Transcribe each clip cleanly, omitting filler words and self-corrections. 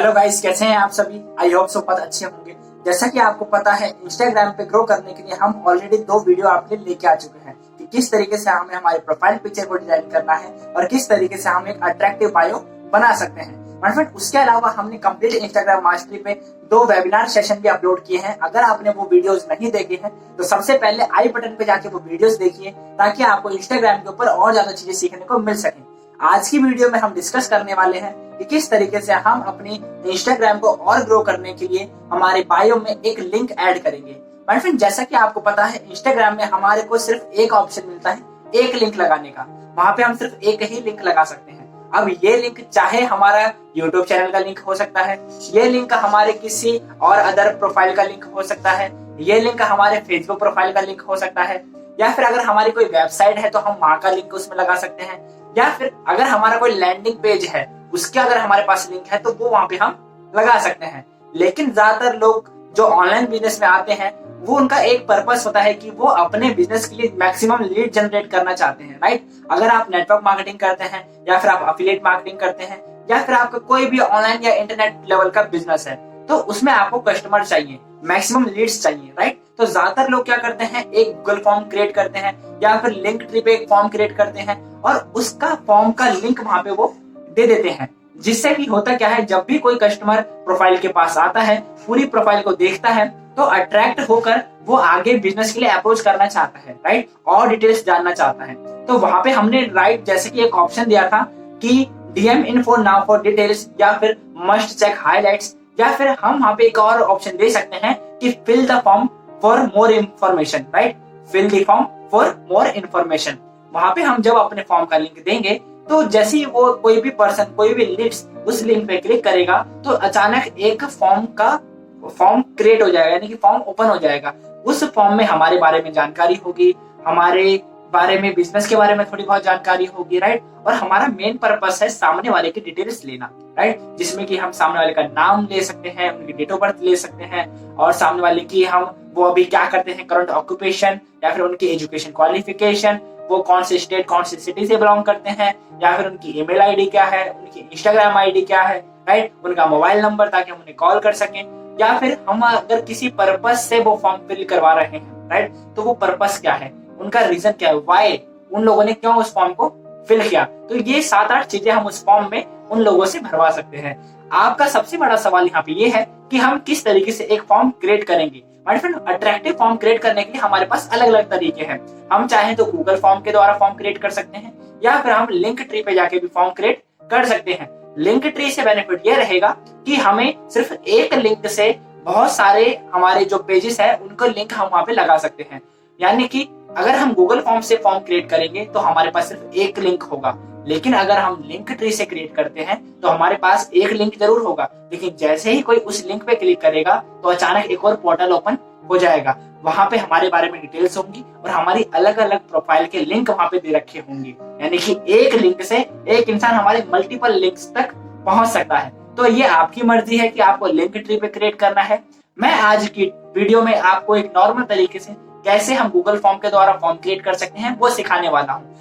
Hello guys, कैसे हैं आप सभी। आई होप सब बहुत अच्छे होंगे। जैसा कि आपको पता है, इंस्टाग्राम पे ग्रो करने के लिए हम ऑलरेडी 2 वीडियो आपके लिए लेके आ चुके हैं कि किस तरीके से हमें हमारे प्रोफाइल पिक्चर को डिजाइन करना है और किस तरीके से हम एक अट्रैक्टिव बायो बना सकते हैं। फ्रेंड, उसके अलावा हमने कंप्लीट इंस्टाग्राम मास्टरी पे 2 वेबिनार सेशन भी अपलोड किए हैं। अगर आपने वो वीडियोस नहीं देखे हैं तो सबसे पहले आई बटन पे जाके वो वीडियोस देखिए, ताकि आपको इंस्टाग्राम के ऊपर और ज्यादा चीजें सीखने को मिल सके। आज की वीडियो में हम डिस्कस करने वाले हैं कि किस तरीके से हम अपनी इंस्टाग्राम को और ग्रो करने के लिए हमारे बायो में एक लिंक ऐड करेंगे। माय फ्रेंड, जैसा कि आपको पता है, इंस्टाग्राम में हमारे को सिर्फ एक ऑप्शन मिलता है एक लिंक लगाने का। वहां पे हम सिर्फ एक ही लिंक लगा सकते हैं। अब ये लिंक चाहे हमारा यूट्यूब चैनल का लिंक हो सकता है, ये लिंक हमारे किसी और अदर प्रोफाइल का लिंक हो सकता है, ये लिंक हमारे फेसबुक प्रोफाइल का लिंक हो सकता है, या फिर अगर हमारी कोई वेबसाइट है तो हम वहां का लिंक उसमें लगा सकते हैं, या फिर अगर हमारा कोई लैंडिंग पेज है उसके अगर हमारे पास लिंक है तो वो वहां पे हम लगा सकते हैं। लेकिन ज्यादातर लोग जो ऑनलाइन बिजनेस में आते हैं, वो उनका एक पर्पस होता है कि वो अपने बिजनेस के लिए मैक्सिमम लीड जनरेट करना चाहते हैं, राइट। अगर आप नेटवर्क मार्केटिंग करते हैं, या फिर आप अफिलिएट मार्केटिंग करते हैं, या फिर आपका कोई भी ऑनलाइन या इंटरनेट लेवल का बिजनेस है, तो उसमें आपको कस्टमर चाहिए, मैक्सिमम लीड्स चाहिए, राइट। तो ज्यादातर लोग क्या करते हैं, एक गूगल फॉर्म क्रिएट करते हैं या फिर लिंक ट्री पे एक फॉर्म क्रिएट करते हैं और उसका फॉर्म का लिंक वहां पे वो दे देते हैं। जिससे कि होता क्या है, जब भी कोई कस्टमर प्रोफाइल के पास आता है, पूरी प्रोफाइल को देखता है, तो अट्रैक्ट होकर वो आगे बिजनेस के लिए अप्रोच करना चाहता है, राइट, और डिटेल्स जानना चाहता है। तो वहां पे हमने राइट जैसे कि एक ऑप्शन दिया था कि DM info now for details, या फिर मस्ट चेक हाइलाइट्स, या फिर हम वहां पे एक और ऑप्शन दे सकते हैं कि fill the form for more information, right, fill the form for more information. वहां पे हम जब अपने फॉर्म का लिंक देंगे, तो जैसे ही वो कोई भी पर्सन, कोई भी लीड्स उस लिंक पे क्लिक करेगा, तो अचानक एक फॉर्म क्रिएट हो जाएगा, यानी कि फॉर्म ओपन हो जाएगा। उस फॉर्म में हमारे बारे में जानकारी होगी, हमारे बारे में, बिजनेस के बारे में थोड़ी बहुत जानकारी होगी, राइट। और हमारा मेन पर्पस है सामने वाले की डिटेल्स लेना, राइट, जिसमें कि हम सामने वाले का नाम ले सकते हैं, उनकी डेट ऑफ बर्थ ले सकते हैं, और सामने वाले की हम वो अभी क्या करते हैं, करंट ऑक्यूपेशन, या फिर उनकी एजुकेशन क्वालिफिकेशन, वो कौन से स्टेट, कौन से सिटी से बिलोंग करते हैं, या फिर उनकी ईमेल आईडी क्या है, उनकी इंस्टाग्राम आईडी क्या है, राइट, उनका मोबाइल नंबर, ताकि हम उन्हें कॉल कर सकें। या फिर हम अगर किसी पर्पस से वो फॉर्म फिल करवा रहे हैं, राइट, तो वो पर्पस क्या है, उनका रीजन क्या है, व्हाई उन लोगों ने क्यों उस फॉर्म को फिल किया। तो ये 7-8 चीजें हम उस फॉर्म में उन लोगों से भरवा सकते हैं। आपका सबसे बड़ा सवाल यहाँ पे ये है कि हम किस तरीके से एक फॉर्म क्रिएट करेंगे। My friend, attractive form create करने के लिए हमारे पास अलग अलग तरीके हैं। हम चाहें तो गूगल फॉर्म के द्वारा फॉर्म क्रिएट कर सकते हैं, या फिर हम लिंक ट्री पे जाके भी फॉर्म क्रिएट कर सकते हैं। लिंक ट्री से बेनिफिट ये रहेगा कि हमें सिर्फ एक लिंक से बहुत सारे हमारे जो पेजेस है उनको लिंक हम वहां पे लगा सकते हैं। यानी कि अगर हम गूगल फॉर्म से फॉर्म क्रिएट करेंगे तो हमारे पास सिर्फ एक लिंक होगा, लेकिन अगर हम लिंक ट्री से क्रिएट करते हैं तो हमारे पास एक लिंक जरूर होगा, लेकिन जैसे ही कोई उस लिंक पे क्लिक करेगा तो अचानक एक और पोर्टल ओपन हो जाएगा। वहां पे हमारे बारे में डिटेल्स होंगी और हमारी अलग अलग प्रोफाइल के लिंक वहां पे दे रखे होंगे। यानी कि एक लिंक से एक इंसान हमारे मल्टीपल लिंक्स तक पहुंच सकता है। तो ये आपकी मर्जी है कि आपको लिंक ट्री पे क्रिएट करना है। मैं आज की वीडियो में आपको एक नॉर्मल तरीके से कैसे हम गूगल फॉर्म के द्वारा फॉर्म क्रिएट कर सकते हैं वो सिखाने वाला हूँ।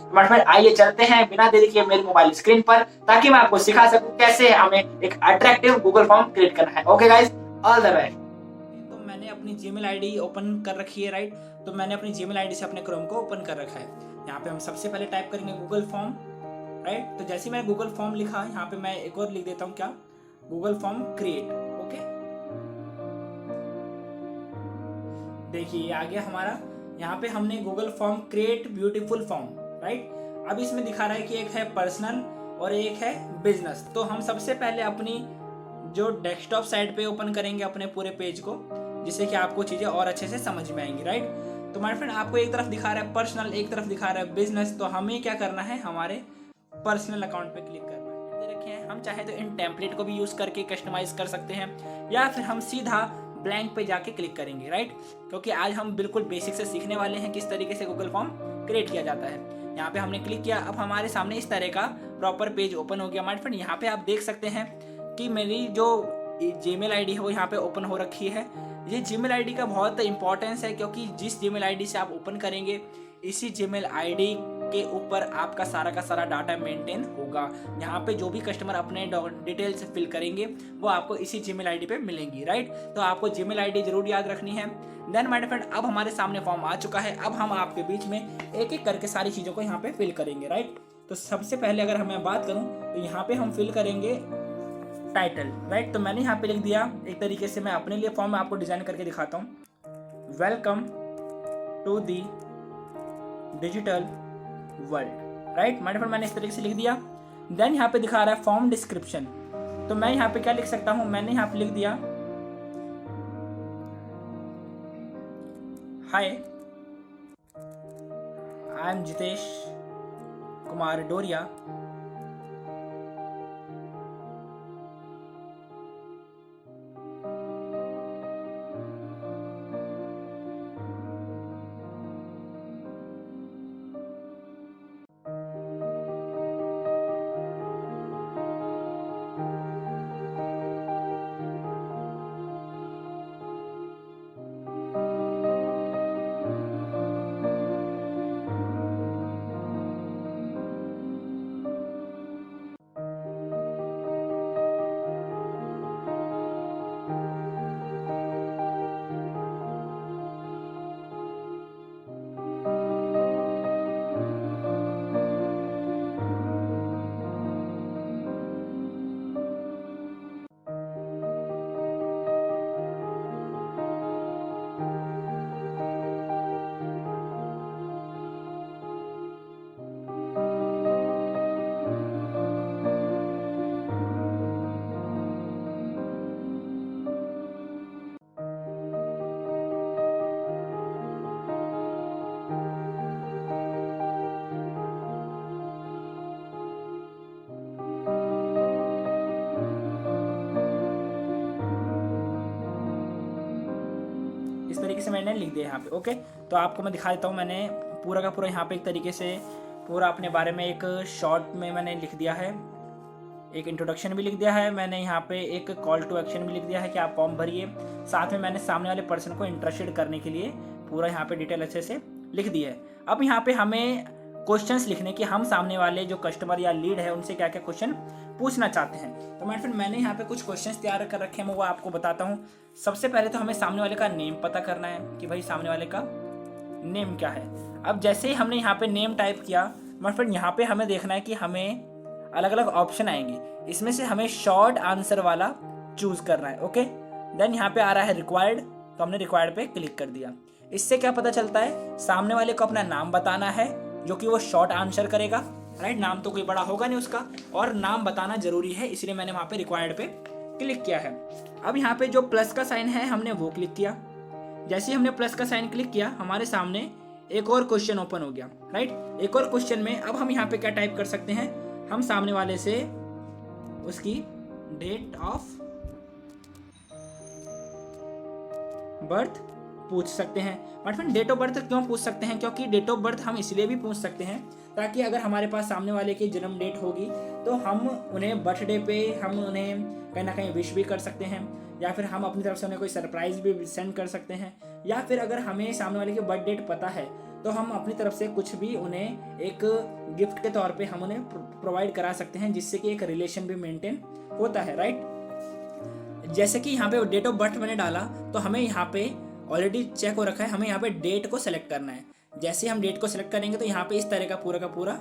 आइए चलते हैं बिना देरी किए मेरे मोबाइल स्क्रीन पर, ताकि मैं आपको सिखा सकूं कैसे हमें एक अट्रैक्टिव गूगल फॉर्म क्रिएट करना है। Okay guys, all the best. तो मैंने अपनी जीमेल आईडी ओपन कर रखी है, राइट। तो मैंने अपनी जीमेल आईडी से अपने क्रोम को ओपन कर रखा है। यहाँ पे हम सबसे पहले टाइप करेंगे गूगल फॉर्म, राइट। तो जैसे मैंने गूगल फॉर्म लिखा, यहाँ पे मैं एक और लिख देता हूँ, क्या, गूगल फॉर्म क्रिएट। ओके, देखिए आ गया हमारा। यहाँ पे हमने Google form create beautiful form, right. अब इसमें दिखा रहा है कि एक है पर्सनल और एक है बिजनेस। तो हम सबसे पहले अपनी जो डेस्कटॉप साइड पे ओपन करेंगे अपने पूरे पेज को, जिससे कि आपको चीजें और अच्छे से समझ में आएंगी, राइट। तो माय फ्रेंड, आपको एक तरफ दिखा रहा है पर्सनल, एक तरफ दिखा रहा है बिजनेस। तो हमें क्या करना है, हमारे पर्सनल अकाउंट पे क्लिक करना है। रखे हैं, हम चाहे तो इन टेम्पलेट को भी यूज करके कस्टमाइज कर सकते हैं, या फिर हम सीधा ब्लैंक पे जाके क्लिक करेंगे, राइट। क्योंकि आज हम बिल्कुल बेसिक से सीखने वाले हैं किस तरीके से गूगल फॉर्म क्रिएट किया जाता है। यहाँ पे हमने क्लिक किया, अब हमारे सामने इस तरह का प्रॉपर पेज ओपन हो गया। माय फ्रेंड, यहाँ पे आप देख सकते हैं कि मेरी जो जीमेल आईडी है वो यहाँ पे ओपन हो रखी है। ये जीमेल आईडी का बहुत इंपॉर्टेंस है, क्योंकि जिस जीमेल आईडी से आप ओपन करेंगे, इसी जीमेल आईडी के ऊपर आपका सारा का सारा डाटा मेंटेन होगा। यहाँ पे जो भी कस्टमर अपने डिटेल्स फिल करेंगे वो आपको इसी जीमेल आईडी पे मिलेंगी, राइट। तो आपको जीमेल आईडी जरूर याद रखनी है। देन माय फ्रेंड, अब हमारे सामने फॉर्म आ चुका है। अब हम आपके बीच में एक एक करके सारी चीज़ों को यहाँ पे फिल करेंगे, राइट। तो सबसे पहले अगर मैं बात करूँ तो यहाँ पे हम फिल करेंगे टाइटल, राइट। तो मैंने यहाँ पे लिख दिया एक तरीके से, मैं अपने लिए फॉर्म में आपको डिजाइन करके दिखाता हूँ, welcome to the digital world, right. My friend, मैंने इस तरीके से लिख दिया। देन यहाँ पे दिखा रहा है फॉर्म डिस्क्रिप्शन, तो मैं यहाँ पे क्या लिख सकता हूँ, मैंने यहाँ पे लिख दिया हाय आई एम जितेश कुमार डोरिया, इस तरीके से मैंने लिख दिया यहाँ पे, ओके। तो आपको मैं दिखा देता हूँ, मैंने पूरा का पूरा यहाँ पे एक तरीके से पूरा अपने बारे में एक शॉर्ट में मैंने लिख दिया है, एक इंट्रोडक्शन भी लिख दिया है, मैंने यहाँ पे एक कॉल टू एक्शन भी लिख दिया है कि आप फॉर्म भरिए। साथ में मैंने सामने वाले पर्सन को इंटरेस्टेड करने के लिए पूरा यहाँ पे डिटेल अच्छे से लिख दी है। अब यहाँ पे हमें क्वेश्चंस लिखने की, हम सामने वाले जो कस्टमर या लीड है उनसे क्या क्या क्वेश्चन पूछना चाहते हैं। तो फ्रेंड, मैंने यहाँ पे कुछ क्वेश्चंस तैयार कर रखे हैं, मैं वो आपको बताता हूँ। सबसे पहले तो हमें सामने वाले का नेम पता करना है कि भाई सामने वाले का नेम क्या है। अब जैसे ही हमने यहाँ पे नेम टाइप किया, माय फ्रेंड, यहाँ पे हमें देखना है कि हमें अलग अलग ऑप्शन आएंगे, इसमें से हमें शॉर्ट आंसर वाला चूज करना है, ओके। देन यहाँ पे आ रहा है रिक्वायर्ड, तो हमने रिक्वायर्ड पे क्लिक कर दिया। इससे क्या पता चलता है, सामने वाले को अपना नाम बताना है जो कि वो शॉर्ट आंसर करेगा, राइट। नाम तो कोई बड़ा होगा नहीं उसका, और नाम बताना जरूरी है, इसलिए मैंने वहां पे रिक्वायर्ड पे क्लिक किया है। अब यहाँ पे जो प्लस का साइन है हमने वो क्लिक किया। जैसे ही हमने प्लस का साइन क्लिक किया, हमारे सामने एक और क्वेश्चन ओपन हो गया, राइट। एक और क्वेश्चन में अब हम यहाँ पे क्या टाइप कर सकते हैं, हम सामने वाले से उसकी डेट ऑफ बर्थ पूछ सकते हैं। बट फिर डेट ऑफ बर्थ क्यों पूछ सकते हैं, क्योंकि डेट ऑफ बर्थ हम इसलिए भी पूछ सकते हैं ताकि अगर हमारे पास सामने वाले की जन्म डेट होगी तो हम उन्हें बर्थडे पे हम उन्हें कहीं ना कहीं विश भी कर सकते हैं, या फिर हम अपनी तरफ से उन्हें कोई सरप्राइज भी सेंड कर सकते हैं, या फिर अगर हमें सामने वाले की बर्थ डेट पता है तो हम अपनी तरफ से कुछ भी उन्हें एक गिफ्ट के तौर पे हम उन्हें प्रोवाइड करा सकते हैं, जिससे कि एक रिलेशन भी मेंटेन होता है, राइट। जैसे कि यहाँ पे डेट ऑफ बर्थ मैंने डाला तो हमें यहाँ पे ऑलरेडी चेक हो रखा है, हमें यहाँ पे डेट को सेलेक्ट करना है। जैसे हम डेट को सेलेक्ट करेंगे तो यहाँ पे इस तरह का पूरा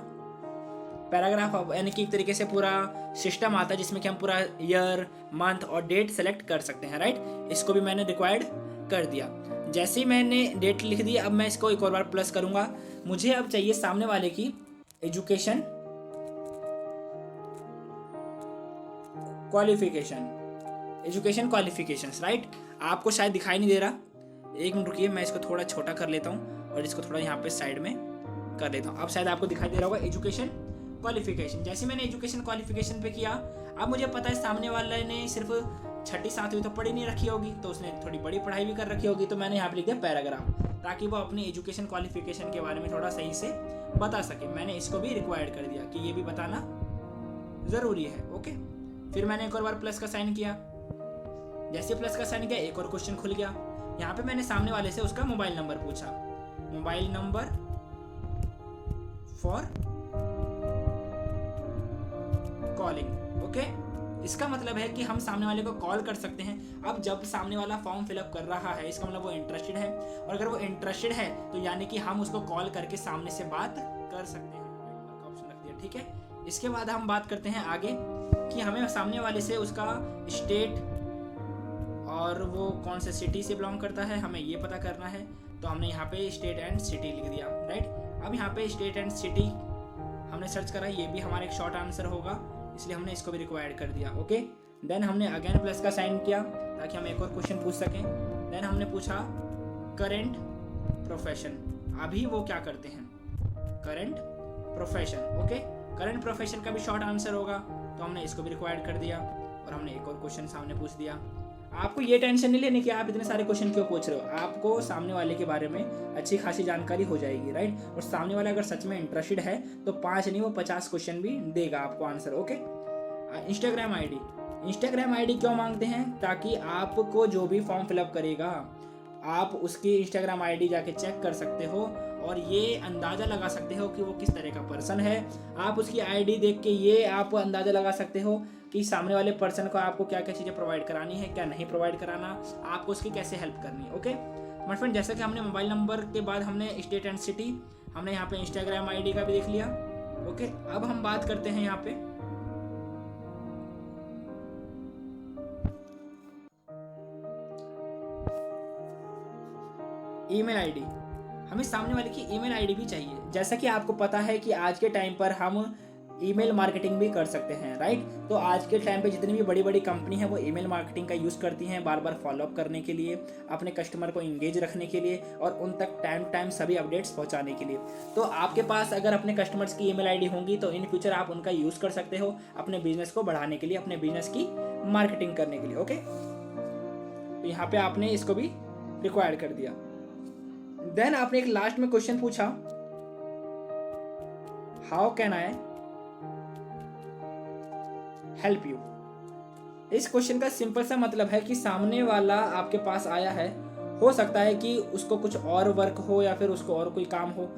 पैराग्राफ, यानी कि एक तरीके से पूरा सिस्टम आता है जिसमें कि हम पूरा ईयर, मंथ और डेट सेलेक्ट कर सकते हैं, राइट। इसको भी मैंने रिक्वायर्ड कर दिया। जैसे ही मैंने डेट लिख दी, अब मैं इसको एक और बार प्लस करूंगा। मुझे अब चाहिए सामने वाले की एजुकेशन क्वालिफिकेशंस, राइट। आपको शायद दिखाई नहीं दे रहा, एक मिनट रुकिए, मैं इसको थोड़ा छोटा कर लेता हूँ और इसको थोड़ा यहाँ पे साइड में कर देता हूँ। अब शायद आपको दिखाई दे रहा होगा एजुकेशन क्वालिफिकेशन। जैसे मैंने एजुकेशन क्वालिफिकेशन पे किया, अब मुझे पता है सामने वाले ने सिर्फ 6ठी 7वीं तो पढ़ी नहीं रखी होगी, तो उसने थोड़ी बड़ी पढ़ाई भी कर रखी होगी, तो मैंने यहाँ पे लिख दिया पैराग्राफ, ताकि वो अपनी एजुकेशन क्वालिफिकेशन के बारे में थोड़ा सही से बता सके। मैंने इसको भी रिक्वायर्ड कर दिया कि ये भी बताना ज़रूरी है, ओके। फिर मैंने एक और बार प्लस का साइन किया। जैसे प्लस का साइन किया, एक और क्वेश्चन खुल गया। यहाँ पे मैंने सामने वाले से उसका मोबाइल नंबर पूछा, mobile number for calling. Okay, इसका मतलब है कि हम सामने वाले को कॉल कर सकते हैं। अब जब सामने वाला फॉर्म फिलअप कर रहा है, इसका मतलब वो इंटरेस्टेड है, और अगर वो इंटरेस्टेड है तो यानी कि हम उसको कॉल करके सामने से बात कर सकते हैं। ऑप्शन रख दिया, ठीक है। इसके बाद हम बात करते हैं आगे कि हमें सामने वाले से उसका स्टेट और वो कौन से सिटी से बिलोंग करता है हमें ये पता करना है। तो हमने यहाँ पे स्टेट एंड सिटी लिख दिया, राइट। अब यहाँ पे स्टेट एंड सिटी हमने सर्च करा, ये भी हमारा एक शॉर्ट आंसर होगा, इसलिए हमने इसको भी रिक्वायर्ड कर दिया। ओके, देन हमने अगेन प्लस का साइन किया ताकि हम एक और क्वेश्चन पूछ सकें। देन हमने पूछा करंट प्रोफेशन, अभी वो क्या करते हैं, current profession. Okay, current profession का भी शॉर्ट आंसर होगा, तो हमने इसको भी रिक्वायर्ड कर दिया और हमने एक और क्वेश्चन सामने पूछ दिया। आपको ये टेंशन नहीं लेनी कि आप इतने सारे क्वेश्चन क्यों पूछ रहे हो, आपको सामने वाले के बारे में अच्छी खासी जानकारी हो जाएगी, राइट। और सामने वाला अगर सच में इंटरेस्टेड है तो 5 नहीं वो 50 क्वेश्चन भी देगा आपको आंसर। ओके, इंस्टाग्राम आईडी क्यों मांगते हैं, ताकि आपको जो भी फॉर्म फिलअप करेगा आप उसकी इंस्टाग्राम आईडी जाके चेक कर सकते हो और ये अंदाज़ा लगा सकते हो कि वो किस तरह का पर्सन है। आप उसकी आईडी देख के ये आप अंदाज़ा लगा सकते हो कि सामने वाले पर्सन को आपको क्या क्या चीज़ें प्रोवाइड करानी है, क्या नहीं प्रोवाइड कराना, आपको उसकी कैसे हेल्प करनी है। ओके माय फ्रेंड, जैसा कि हमने मोबाइल नंबर के बाद हमने स्टेट एंड सिटी, हमने यहाँ पे इंस्टाग्राम आईडी का भी देख लिया। ओके, अब हम बात करते हैं यहाँ पे ईमेल आईडी। हमें सामने वाले की ईमेल आईडी भी चाहिए। जैसा कि आपको पता है कि आज के टाइम पर हम ईमेल मार्केटिंग भी कर सकते हैं, राइट। तो आज के टाइम पे जितनी भी बड़ी बड़ी कंपनी है वो ईमेल मार्केटिंग का यूज़ करती हैं, बार बार फॉलोअप करने के लिए, अपने कस्टमर को इंगेज रखने के लिए और उन तक टाइम टाइम सभी अपडेट्स पहुंचाने के लिए। तो आपके पास अगर अपने कस्टमर्स की ईमेल आईडी होंगी तो इन फ्यूचर आप उनका यूज़ कर सकते हो अपने बिजनेस को बढ़ाने के लिए, अपने बिजनेस की मार्केटिंग करने के लिए। ओके, तो यहाँ पे आपने इसको भी रिक्वायर कर दिया। देन आपने एक लास्ट में क्वेश्चन पूछा, how can I help you. इस क्वेश्चन का सिंपल सा मतलब है कि सामने वाला आपके पास आया है, हो सकता है कि उसको कुछ और वर्क हो या फिर उसको और कोई काम हो,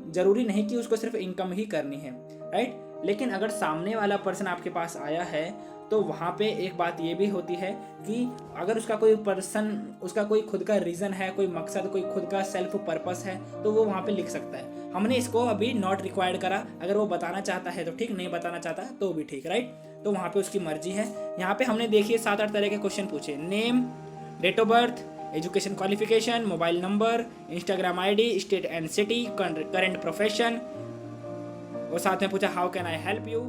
जरूरी नहीं कि उसको सिर्फ इनकम ही करनी है, राइट। लेकिन अगर सामने वाला पर्सन आपके पास आया है तो वहाँ पे एक बात ये भी होती है कि अगर उसका कोई पर्सन, उसका कोई खुद का रीज़न है, कोई मकसद, कोई खुद का सेल्फ पर्पस है तो वो वहाँ पे लिख सकता है। हमने इसको अभी नॉट रिक्वायर्ड करा, अगर वो बताना चाहता है तो ठीक, नहीं बताना चाहता तो भी ठीक, राइट। तो वहाँ पे उसकी मर्जी है। यहाँ पे हमने देखिए 7-8 तरह के क्वेश्चन पूछे, name, date of birth, education qualification, mobile number, Instagram ID, state and city, current profession, और साथ में पूछा how can I help you.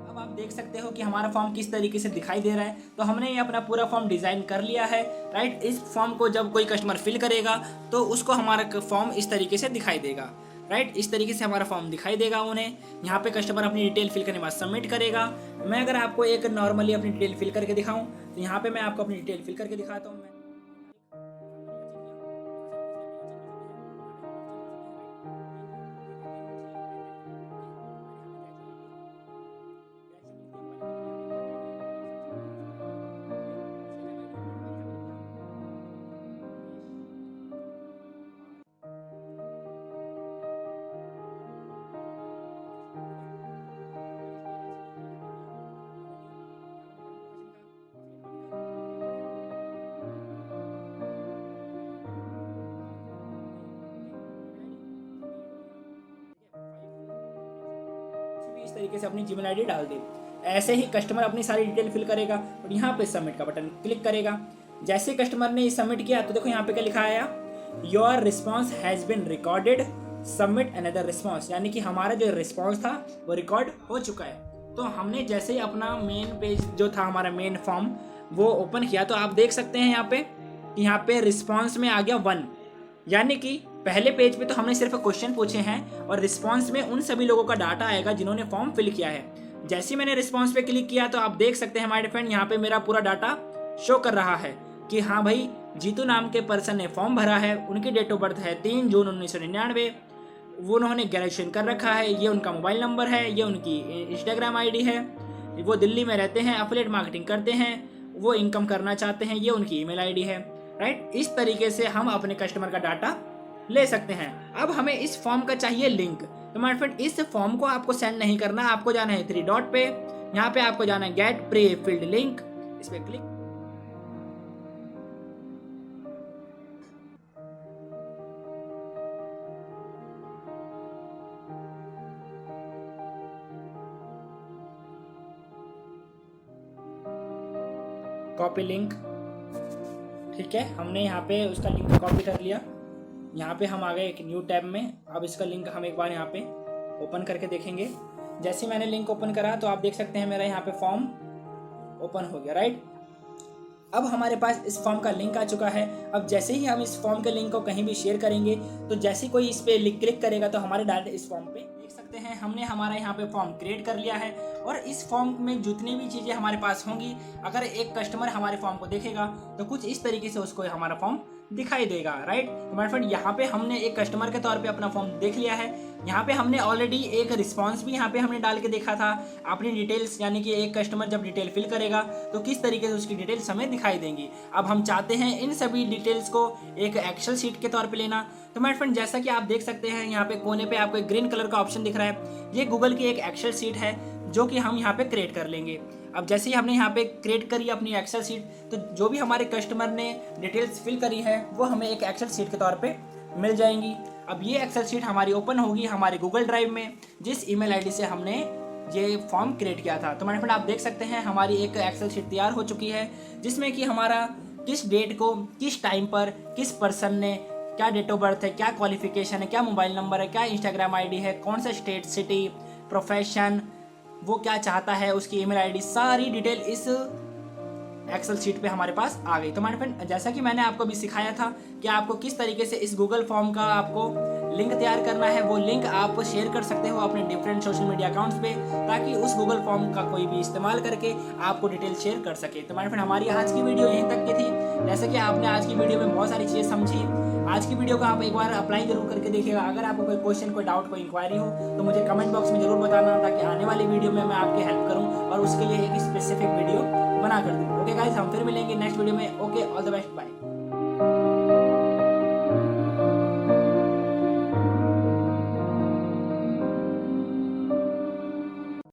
अब आप देख सकते हो कि हमारा फॉर्म किस तरीके से दिखाई दे रहा है। तो हमने ये अपना पूरा फॉर्म डिज़ाइन कर लिया है, राइट। इस फॉर्म को जब कोई कस्टमर फिल करेगा तो उसको हमारा फॉर्म इस तरीके से दिखाई देगा, राइट। इस तरीके से हमारा फॉर्म दिखाई देगा उन्हें। यहाँ पे कस्टमर अपनी डिटेल फिल करने के बाद सबमिट करेगा। मैं अगर आपको एक नॉर्मली अपनी डिटेल फिल करके दिखाऊँ तो यहाँ पे मैं आपको अपनी डिटेल फिल करके दिखाता हूँ। इस तरीके से अपनी जीमेल आईडी डाल दे। ऐसे ही कस्टमर अपनी सारी डिटेल फिल करेगा और यहाँ पे सबमिट का बटन क्लिक करेगा। जैसे कस्टमर ने सबमिट किया तो देखो यहाँ पे क्या लिखा आया, your response has been recorded, submit another response, यानी कि हमारा जो रिस्पॉन्स था वो रिकॉर्ड हो चुका है। तो हमने जैसे ही अपना मेन पेज जो था हमारा मेन फॉर्म वो ओपन किया तो आप देख सकते हैं यहाँ पे रिस्पॉन्स में आ गया 1, यानी कि पहले पेज पे तो हमने सिर्फ क्वेश्चन पूछे हैं और रिस्पांस में उन सभी लोगों का डाटा आएगा जिन्होंने फॉर्म फिल किया है। जैसे ही मैंने रिस्पांस पे क्लिक किया तो आप देख सकते हैं हमारे फ्रेंड यहाँ पे मेरा पूरा डाटा शो कर रहा है कि हाँ भाई जीतू नाम के पर्सन ने फॉर्म भरा है, उनकी डेट ऑफ बर्थ है 3 जून 1999, वो उन्होंने ग्रेजुएशन कर रखा है, ये उनका मोबाइल नंबर है, ये उनकी इंस्टाग्राम आई डी है, वो दिल्ली में रहते हैं, एफिलिएट मार्केटिंग करते हैं, वो इनकम करना चाहते हैं, ये उनकी ईमेल आईडी है, राइट। इस तरीके से हम अपने कस्टमर का डाटा ले सकते हैं। अब हमें इस फॉर्म का चाहिए लिंक। तो माय फ्रेंड इस फॉर्म को आपको सेंड नहीं करना, आपको जाना है 3 डॉट पे, यहाँ पे आपको जाना है गेट प्री फिल्ड लिंक, इस पे क्लिक। कॉपी लिंक, ठीक है, हमने यहाँ पे उसका लिंक कॉपी कर लिया। यहाँ पे हम आ गए एक न्यू टैब में। अब इसका लिंक हम एक बार यहाँ पे ओपन करके देखेंगे। जैसे मैंने लिंक ओपन करा तो आप देख सकते हैं मेरा यहाँ पे फॉर्म ओपन हो गया, राइट। अब हमारे पास इस फॉर्म का लिंक आ चुका है। अब जैसे ही हम इस फॉर्म के लिंक को कहीं भी शेयर करेंगे तो जैसे कोई इस पे क्लिक करेगा तो हमारे डायरेक्ट इस फॉर्म पे देख सकते हैं हमने हमारा यहाँ पे फॉर्म क्रिएट कर लिया है। और इस फॉर्म में जितनी भी चीज़ें हमारे पास होंगी, अगर एक कस्टमर हमारे फॉर्म को देखेगा तो कुछ इस तरीके से उसको हमारा फॉर्म दिखाई देगा, राइट। तो माय फ्रेंड यहाँ पे हमने एक कस्टमर के तौर पे अपना फॉर्म देख लिया है। यहाँ पे हमने ऑलरेडी एक रिस्पांस भी यहाँ पे हमने डाल के देखा था अपनी डिटेल्स, यानी कि एक कस्टमर जब डिटेल फिल करेगा तो किस तरीके से उसकी डिटेल्स हमें दिखाई देंगी। अब हम चाहते हैं इन सभी डिटेल्स को एक एक्सेल शीट के तौर पे लेना। तो माय फ्रेंड जैसा कि आप देख सकते हैं यहाँ पे कोने पे आपको एक ग्रीन कलर का ऑप्शन दिख रहा है, ये गूगल की एक एक्सेल शीट है जो कि हम यहाँ पे क्रिएट कर लेंगे। अब जैसे ही हमने यहाँ पे क्रिएट करी अपनी एक्सेल शीट, तो जो भी हमारे कस्टमर ने डिटेल्स फिल करी है वो हमें एक एक्सेल शीट के तौर पे मिल जाएंगी। अब ये एक्सेल शीट हमारी ओपन होगी हमारे गूगल ड्राइव में, जिस ईमेल आईडी से हमने ये फॉर्म क्रिएट किया था। तो मेरे फ्रेंड आप देख सकते हैं हमारी एक एक्सेल शीट तैयार हो चुकी है, जिसमें कि हमारा किस डेट को किस टाइम पर किस पर्सन ने, क्या डेट ऑफ बर्थ है, क्या क्वालिफिकेशन है, क्या मोबाइल नंबर है, क्या इंस्टाग्राम आईडी है, कौन सा स्टेट, सिटी, प्रोफेशन, वो क्या चाहता है, उसकी ईमेल आईडी, सारी डिटेल इस एक्सेल शीट पे हमारे पास आ गई। तो हमारे फ्रेंड जैसा कि मैंने आपको भी सिखाया था कि आपको किस तरीके से इस गूगल फॉर्म का आपको लिंक तैयार करना है, वो लिंक आप शेयर कर सकते हो अपने डिफरेंट सोशल मीडिया अकाउंट्स पे, ताकि उस गूगल फॉर्म का कोई भी इस्तेमाल करके आपको डिटेल शेयर कर सके। तो हमारे फ्रेंड हमारी आज की वीडियो यहीं तक की थी। जैसे कि आपने आज की वीडियो में बहुत सारी चीज़ें समझी, आज की वीडियो को आप एक बार अप्लाई जरूर करके देखिएगा। अगर आपको कोई क्वेश्चन, कोई डाउट, कोई इंक्वायरी हो तो मुझे कमेंट बॉक्स में जरूर बताना, ताकि आने वाली वीडियो में मैं आपकी हेल्प करूँ और उसके लिए एक स्पेसिफिक वीडियो बना कर दूँ। ओके गाइस, हम फिर मिलेंगे नेक्स्ट वीडियो में। Okay, all the best, bye.